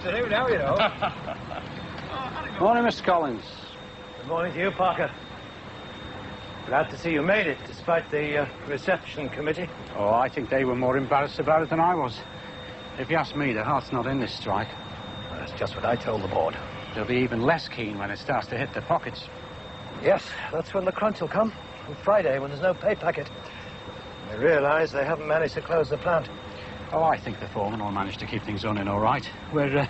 afternoon now, you know. Morning, Mr. Collins. Good morning to you, Parker. Glad to see you made it, despite the reception committee. Oh, I think they were more embarrassed about it than I was. If you ask me, their heart's not in this strike. Well, that's just what I told the board. They'll be even less keen when it starts to hit their pockets. Yes, that's when the crunch will come. On Friday, when there's no pay packet. They realise they haven't managed to close the plant. Oh, I think the foreman will manage to keep things running all right. We're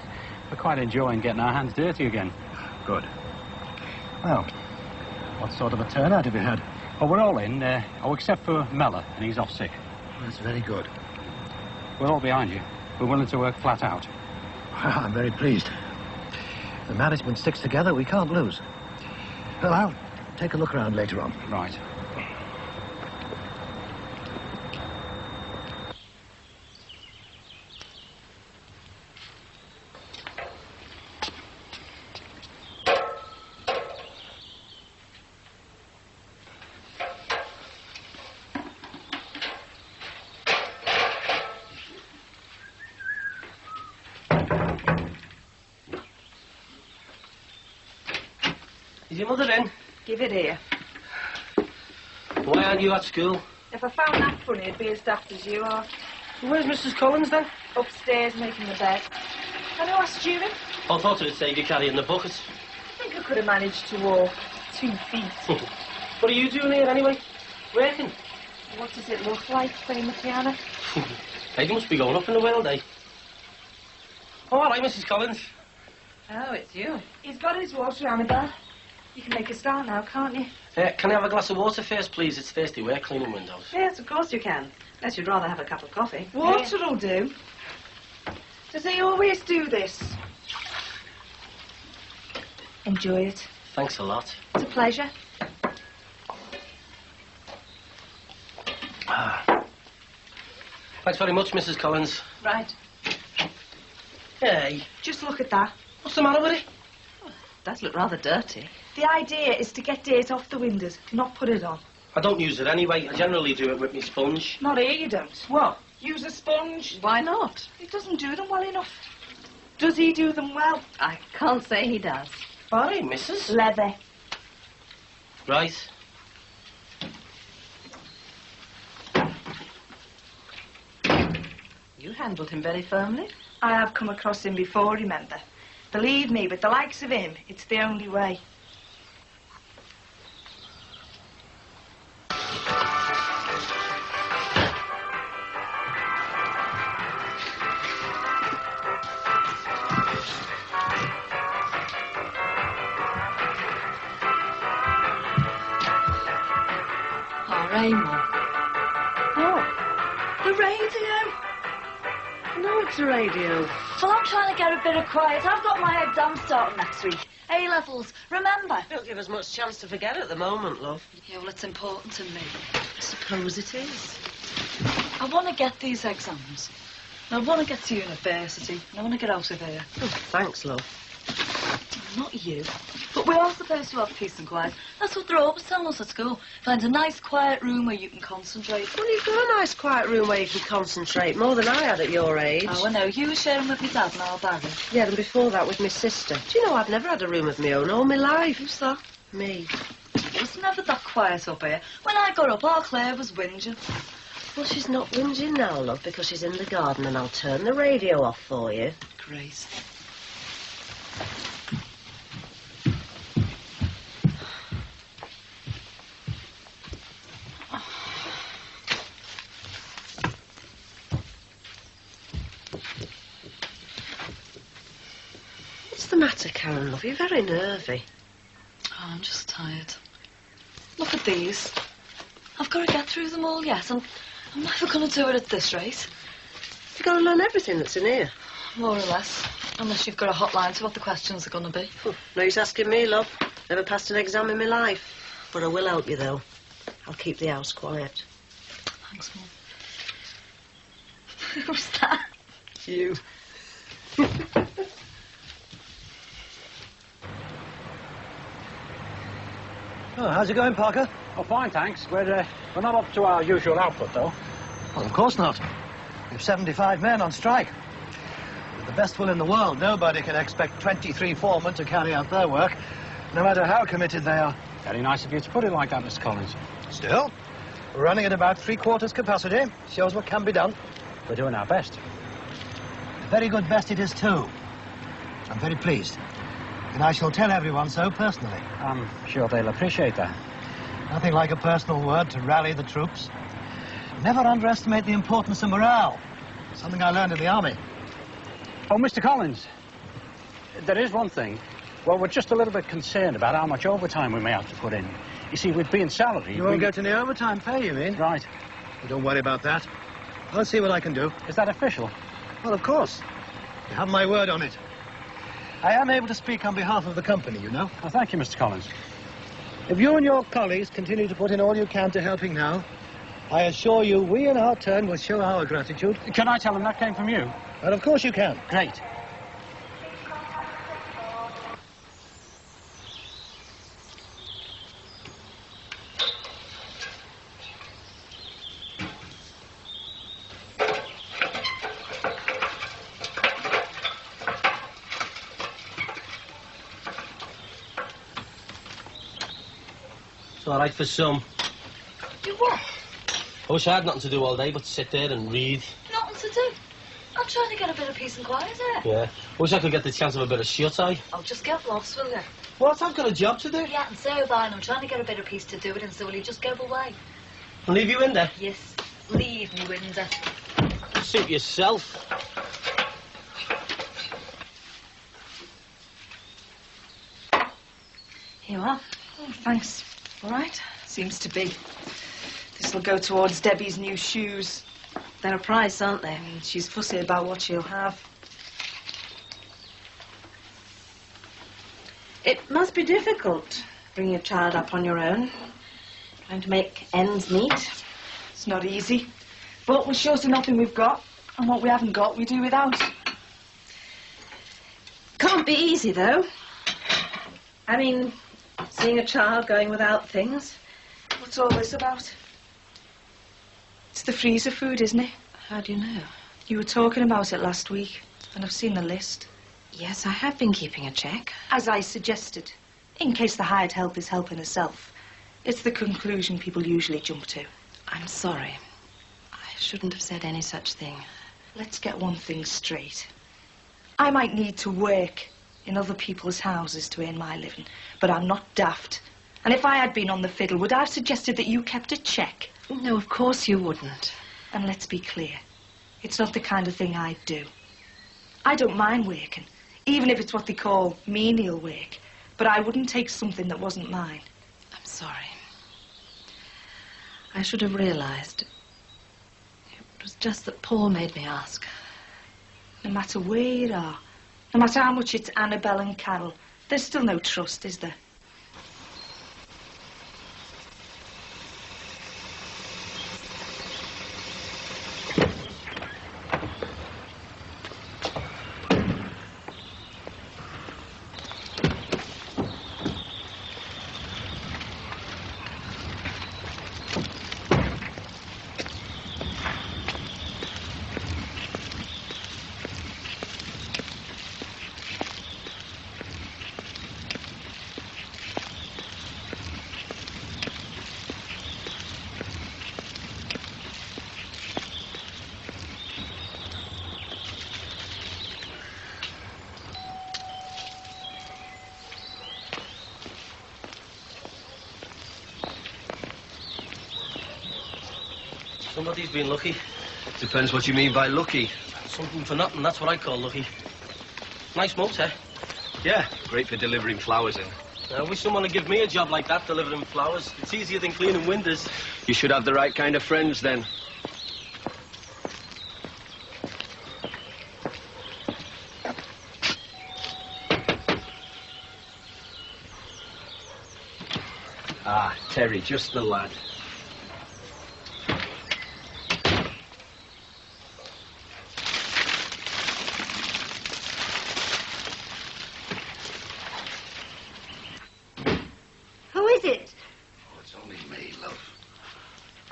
quite enjoying getting our hands dirty again. Good. Well, what sort of a turnout have you had? Oh, we're all in, except for Mellor, and he's off sick. That's very good. We're all behind you. We're willing to work flat out. I'm very pleased. If the management sticks together, we can't lose. Well, I'll take a look around later on. Right. Is your mother in? Give it here. Why aren't you at school? If I found that funny, it'd be as daft as you are. Where's Mrs. Collins, then? Upstairs making the bed. And who asked you in? I thought it'd save you carrying the bucket. I think I could have managed to walk 2 feet. What are you doing here, anyway? Working? What does it look like, playing the piano? Hey, you must be going up in the world, eh? Oh, all right, Mrs. Collins. Oh, it's you. He's got his water, Annabelle. You can make a start now, can't you? Can I have a glass of water first, please? It's thirsty. We're cleaning windows. Yes, of course you can. Unless you'd rather have a cup of coffee. Water'll do. Does he always do this? Enjoy it. Thanks a lot. It's a pleasure. Thanks very much, Mrs. Collins. Right. Hey, Just look at that. what's the matter with it? It does look rather dirty. The idea is to get dirt off the windows, not put it on. I don't use it anyway. I generally do it with my sponge. Not here, you don't. What? Use a sponge? Why not? He doesn't do them well enough. Does he do them well? I can't say he does. All right, Mrs. Leather. Right. You handled him very firmly. I have come across him before, remember. Believe me, with the likes of him, it's the only way. Oh, Raymond. Oh, the radio. No, it's a radio. Well, I'm trying to get a bit of quiet. I've got my exam starting next week. A-levels, remember? Don't give us much chance to forget at the moment, love. Yeah, well, it's important to me. I suppose it is. I want to get these exams. And I want to get to university. And I want to get out of here. Oh, thanks, love. Not you. But we are supposed to have peace and quiet. That's what they're always telling us at school. Find a nice, quiet room where you can concentrate. Well, you've got a nice quiet room where you can concentrate, more than I had at your age. Oh, I know. You were sharing with your dad and our Barry. Yeah, and before that with my sister. Do you know I've never had a room of my own all my life? Who's that? Me. It was never that quiet up here. When I got up, our Claire was whinging. Well, she's not whinging now, love, because she's in the garden and I'll turn the radio off for you. Great. What's the matter, Karen, love? You're very nervy. Oh, I'm just tired. Look at these. I've got to get through them all yet, and I'm never going to do it at this rate. You've got to learn everything that's in here. More or less. Unless you've got a hotline to what the questions are going to be. No use asking me, love. Never passed an exam in my life. But I will help you, though. I'll keep the house quiet. Thanks, Mum. Who's that? You. Oh, how's it going, Parker? Oh, fine, thanks. We're not up to our usual output, though. Well, of course not. We have 75 men on strike. With the best will in the world, nobody can expect 23 foremen to carry out their work, no matter how committed they are. Very nice of you to put it like that, Mr. Collins. Still, we're running at about 3/4 capacity. Shows what can be done. We're doing our best. A very good best it is, too. I'm very pleased. And I shall tell everyone so personally. I'm sure they'll appreciate that. Nothing like a personal word to rally the troops. Never underestimate the importance of morale. Something I learned in the army. Oh, Mr. Collins, there is one thing. Well, we're just a little bit concerned about how much overtime we may have to put in. You see, with being salaried... You won't get any overtime pay, you mean? Right. Well, don't worry about that. I'll see what I can do. Is that official? Well, of course. You have my word on it. I am able to speak on behalf of the company, you know. Oh, thank you, Mr. Collins. If you and your colleagues continue to put in all you can to helping now, I assure you we in our turn will show our gratitude. Can I tell them that came from you? And of course you can. Great. It's all right for some. You what? I wish I had nothing to do all day but sit there and read. Nothing to do. I'm trying to get a bit of peace and quiet here. Yeah. I wish I could get the chance of a bit of shut-eye. I'll just get lost, will you? What? I've got a job to do. Yeah, and so have I, and I'm trying to get a bit of peace to do it, and so will you just go away? I'll leave you in there. Yes, leave me, Windsor. Suit yourself. Here you are. Oh, thanks. All right. Seems to be. This will go towards Debbie's new shoes. They're a price, aren't they? She's fussy about what she'll have. It must be difficult bringing a child up on your own, trying to make ends meet. It's not easy. But we're sure to nothing we've got, and what we haven't got, we do without. Can't be easy, though. I mean, seeing a child going without things. What's all this about? It's the freezer food, isn't it? How do you know? You were talking about it last week, and I've seen the list. Yes, I have been keeping a check. As I suggested, in case the hired help is helping herself. It's the conclusion people usually jump to. I'm sorry. I shouldn't have said any such thing. Let's get one thing straight. I might need to work in other people's houses to earn my living, but I'm not daft. And if I had been on the fiddle, would I have suggested that you kept a check? No, of course you wouldn't. And let's be clear, it's not the kind of thing I'd do. I don't mind working, even if it's what they call menial work, but I wouldn't take something that wasn't mine. I'm sorry. I should have realized. It was just that Paul made me ask. No matter where you are, no matter how much it's Annabelle and Carol, there's still no trust, is there? Somebody's been lucky. Depends what you mean by lucky. Something for nothing, that's what I call lucky. Nice motor. Yeah, great for delivering flowers in. I wish someone would give me a job like that, delivering flowers. It's easier than cleaning windows. You should have the right kind of friends then. Ah, Terry, just the lad.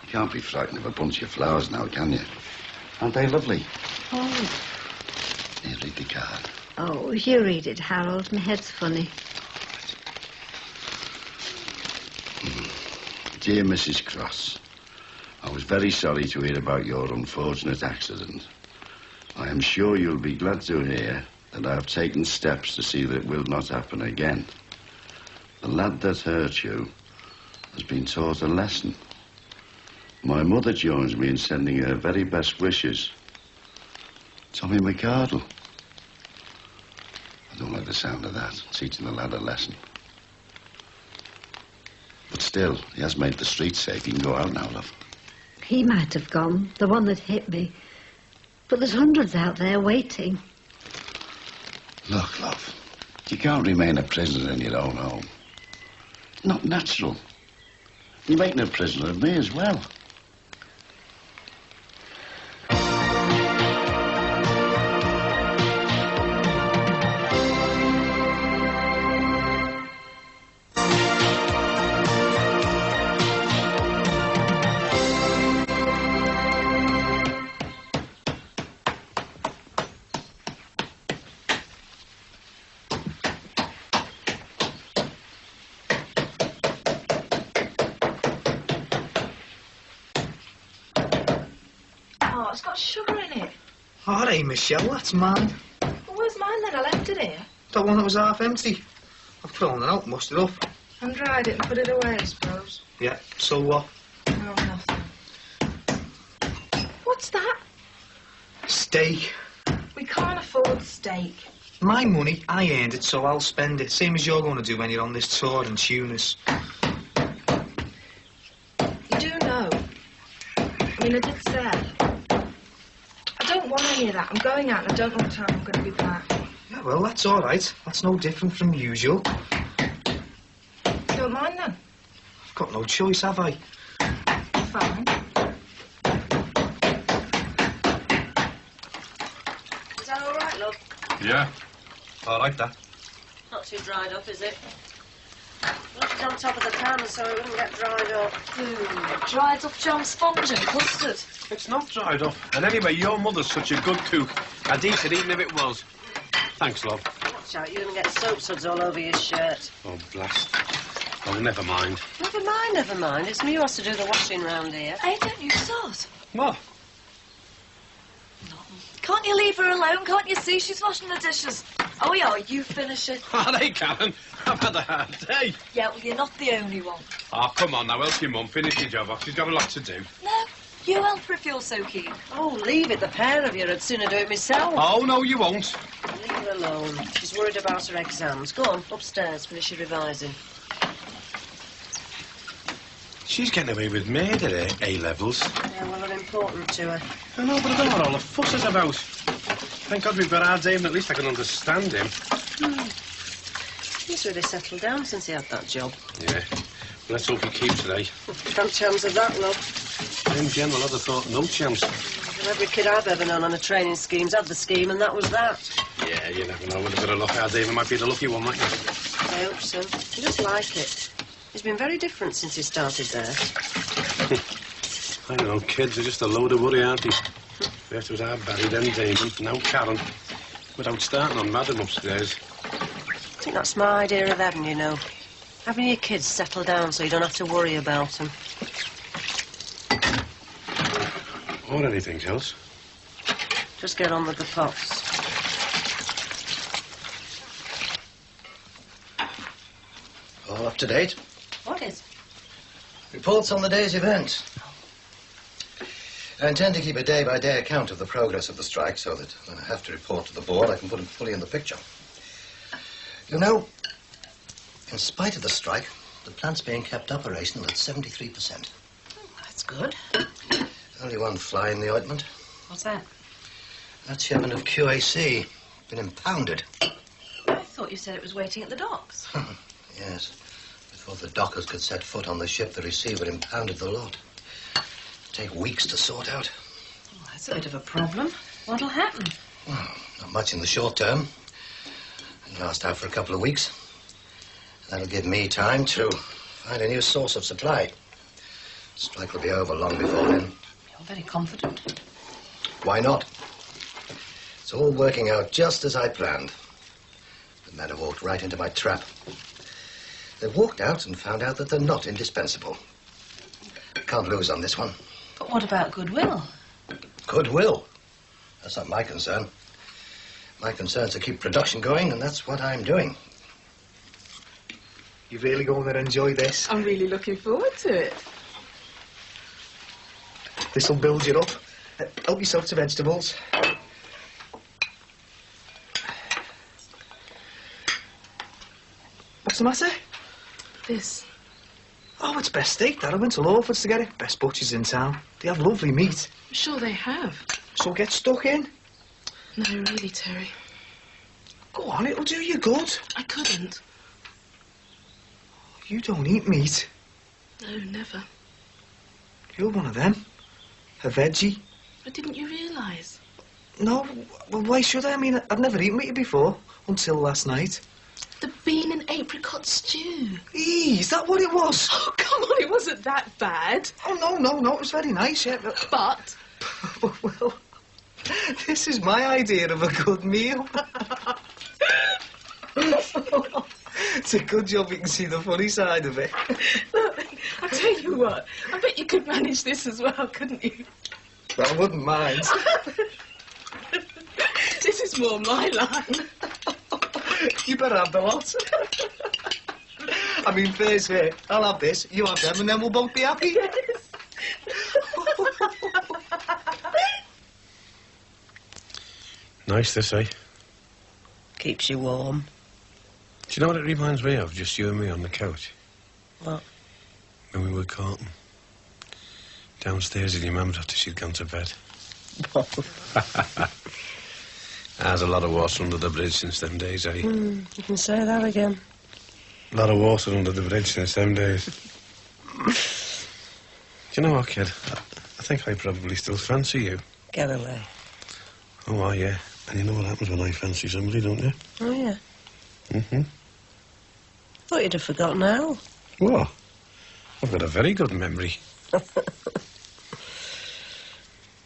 You can't be frightened of a bunch of flowers now, can you? Aren't they lovely? Oh. Here, read the card. Oh, you read it, Harold. My head's funny. Dear Mrs. Cross, I was very sorry to hear about your unfortunate accident. I am sure you'll be glad to hear that I have taken steps to see that it will not happen again. The lad that hurt you has been taught a lesson. My mother joins me in sending her very best wishes. Tommy McCardle. I don't like the sound of that, teaching the lad a lesson. But still, he has made the streets safe. He can go out now, love. He might have gone, the one that hit me. But there's hundreds out there waiting. Look, love, you can't remain a prisoner in your own home. Not natural. You're making a prisoner of me as well. It's got sugar in it. All right, Michelle, that's mine. Well, where's mine then? I left it here. That one that was half empty. I've thrown it out, mushed it up. And dried it and put it away, I suppose. Yeah, so what? No, nothing. What's that? Steak. We can't afford steak. My money, I earned it, so I'll spend it. Same as you're going to do when you're on this tour in Tunis. You do know. I mean, I did say. I don't want any of that. I'm going out and I don't know what time I'm going to be back. Yeah, well, that's all right. That's no different from usual. You don't mind then? I've got no choice, have I? Fine. Is that all right, love? Yeah. I like that. Not too dried up, is it? Well, she's on top of the pan so it wouldn't get dried up. Dried up jam sponge and custard. It's not dried up. And anyway, your mother's such a good cook. I'd eat it even if it was. Thanks, love. Watch out, you're going to get soap suds all over your shirt. Oh, blast. Oh, never mind. Never mind, never mind. It's me who has to do the washing round here. Hey, don't you start? What? Can't you leave her alone? Can't you see she's washing the dishes? Oh, yeah, you finish it. All right, Karen. I've had a hard day. Yeah, well, you're not the only one. Oh, come on now. Help your mum. Finish your job off. She's got a lot to do. No, you help her if you're so keen. Oh, leave it. The pair of you. I'd sooner do it myself. Oh, no, you won't. Leave her alone. She's worried about her exams. Go on, upstairs. Finish your revising. She's getting away with murder at A-levels. Yeah, well, they're important to her. I know, but I don't know what all the fuss is about. Thank God we've got our Dave, and at least I can understand him. He's really settled down since he had that job. Yeah. Let's hope he keeps it, eh? No chance of that, love. In general, I'd have thought no chance. Well, every kid I've ever known on a training scheme's had the scheme, and that was that. Yeah, you never know. With a bit of luck, our Dave might be the lucky one, mightn't he? I hope so. He does like it. He's been very different since he started there. I know, kids are just a load of worry, aren't they? First was our Barry, then Damon, now Karen. Without starting on Madam upstairs. I think that's my idea of heaven, you know. Having your kids settle down so you don't have to worry about them. Or anything else. Just get on with the pots. All up to date. What is? Reports on the day's events. I intend to keep a day-by-day account of the progress of the strike so that when I have to report to the board, I can put them fully in the picture. You know, in spite of the strike, the plant's being kept operational at 73%. That's good. Only one fly in the ointment. What's that? That shipment of QAC. Been impounded. I thought you said it was waiting at the docks. Yes. Before the dockers could set foot on the ship, the receiver impounded the lot. Take weeks to sort out. Well, that's a bit of a problem. What'll happen? Well, not much in the short term. It'll last out for a couple of weeks. That'll give me time to find a new source of supply. Strike will be over long before then. You're very confident. Why not? It's all working out just as I planned. The men have walked right into my trap. They've walked out and found out that they're not indispensable. Can't lose on this one. But what about goodwill? Goodwill? That's not my concern. My concern's to keep production going, and that's what I'm doing. You really going to enjoy this? I'm really looking forward to it. This'll build you up. Help yourself to vegetables. What's the matter? This. Oh, it's best steak. That I went to Lawford's to get it. Best butchers in town. They have lovely meat. I'm sure they have. So get stuck in. No, really, Terry. Go on, it'll do you good. I couldn't. You don't eat meat. No, never. You're one of them. A veggie. But didn't you realise? No, well, why should I? I mean, I've never eaten meat before, until last night. The bean and apricot stew. Is that what it was? Oh, come on, it wasn't that bad. Oh, no, it was very nice, yeah. But? Well, this is my idea of a good meal. It's a good job you can see the funny side of it. Look, I'll tell you what, I bet you could manage this as well, couldn't you? I wouldn't mind. This is more my line. You better have the lot. I mean, fair's fair. I'll have this, you have them, and then we'll both be happy. Yes. Nice this, eh? Keeps you warm. Do you know what it reminds me of, just you and me on the couch? What? When we were courting. Downstairs in your mum's after she'd gone to bed. There's a lot of water under the bridge since them days, eh? You can say that again. A lot of water under the bridge since them days. Do you know what, kid? I think I probably still fancy you. Get away. Oh, yeah. And you know what happens when I fancy somebody, don't you? Oh, yeah. Mm-hmm. Thought you'd have forgotten how. What? I've got a very good memory.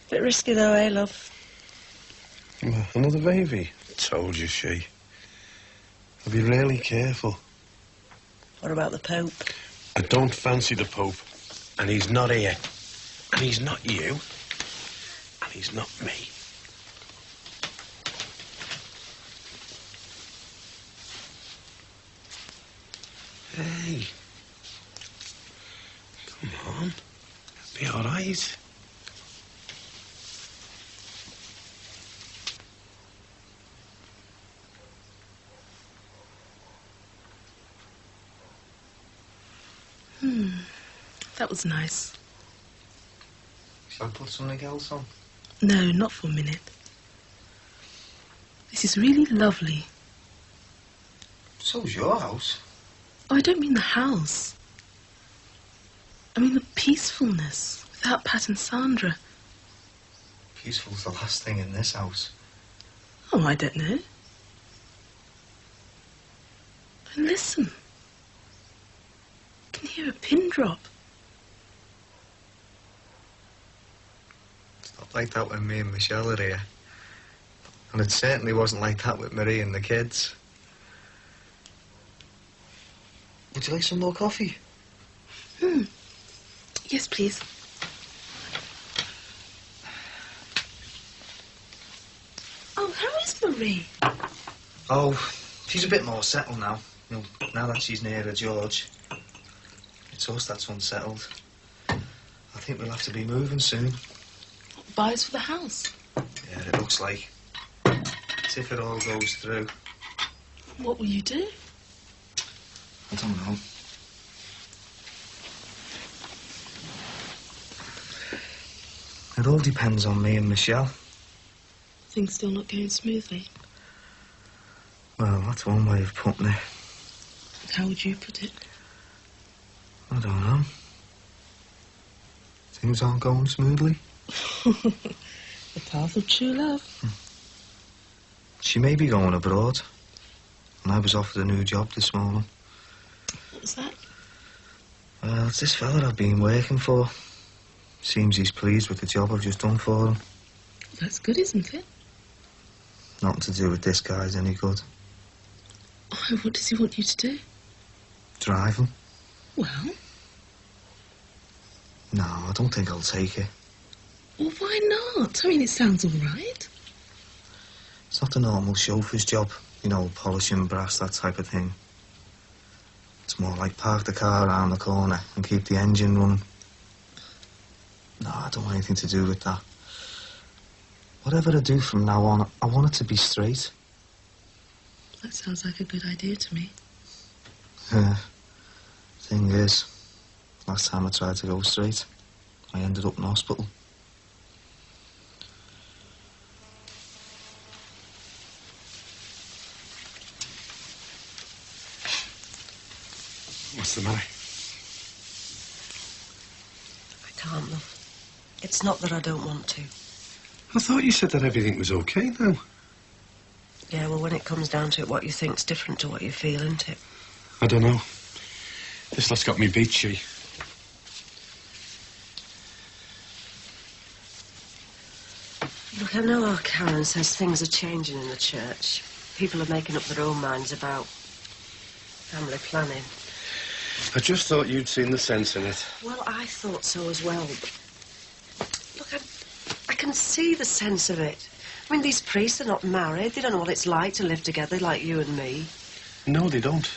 Bit risky though, eh, love? Well, another baby. Told you, she. I'll be really careful. What about the Pope? I don't fancy the Pope. And he's not here. And he's not you. And he's not me. Hey. Come on. Be all right. That was nice. Shall I put something else on? No, not for a minute. This is really lovely. So's your house. Oh, I don't mean the house. I mean the peacefulness without Pat and Sandra. Peaceful's the last thing in this house. Oh, I don't know. And listen. I can hear a pin drop. It's not like that when me and Michelle are here. And it certainly wasn't like that with Marie and the kids. Would you like some more coffee? Yes, please. Oh, how is Marie? Oh, she's a bit more settled now. You know, now that she's nearer George. It's us that's unsettled. I think we'll have to be moving soon. Buys for the house. Yeah, it looks like. It's if it all goes through. What will you do? I don't know. It all depends on me and Michelle. Things still not going smoothly. Well, that's one way of putting it. How would you put it? I don't know. Things aren't going smoothly. The path of true love. She may be going abroad. And I was offered a new job this morning. What was that? Well, it's this fella I've been working for. Seems he's pleased with the job I've just done for him. That's good, isn't it? Nothing to do with this guy's any good. Oh, what does he want you to do? Drive him? Well? No, I don't think I'll take it. Well, why not? I mean, it sounds all right. It's not the normal chauffeur's job. You know, polishing brass, that type of thing. It's more like park the car around the corner and keep the engine running. No, I don't want anything to do with that. Whatever I do from now on, I want it to be straight. That sounds like a good idea to me. Thing is, last time I tried to go straight, I ended up in hospital. What's the matter? I can't, love. It's not that I don't want to. I thought you said that everything was okay, though. Yeah, well, when it comes down to it, what you think's different to what you feel, isn't it? I don't know. This lot's got me beat, she. Look, I know how Karen says things are changing in the church. People are making up their own minds about family planning. I just thought you'd seen the sense in it. Well, I thought so as well, but... Look, I can see the sense of it. I mean, these priests are not married. They don't know what it's like to live together like you and me. No, they don't.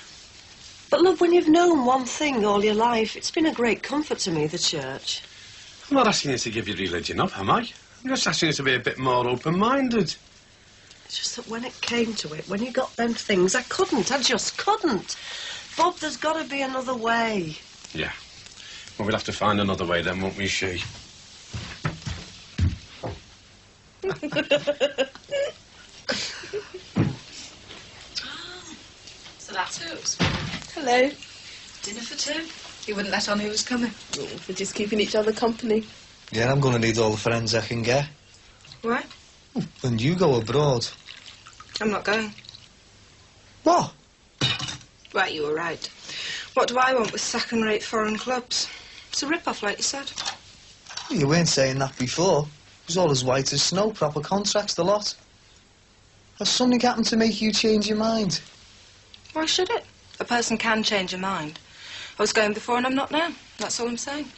But look, when you've known one thing all your life, it's been a great comfort to me, the church. I'm not asking you to give your religion up, am I? I'm just asking you to be a bit more open-minded. It's just that when it came to it, when you got them things, I just couldn't. Bob, there's got to be another way. Yeah. Well, we'll have to find another way then, won't we, she? So that's who's. Hello. Dinner for two? You wouldn't let on who was coming? Oh, we're just keeping each other company. Yeah, I'm going to need all the friends I can get. Why? When you go abroad. I'm not going. What? Right, you were right. What do I want with second-rate foreign clubs? It's a rip-off, like you said. You weren't saying that before. It was all as white as snow, proper contracts, the lot. Has something happened to make you change your mind? Why should it? A person can change a mind. I was going before and I'm not now. That's all I'm saying.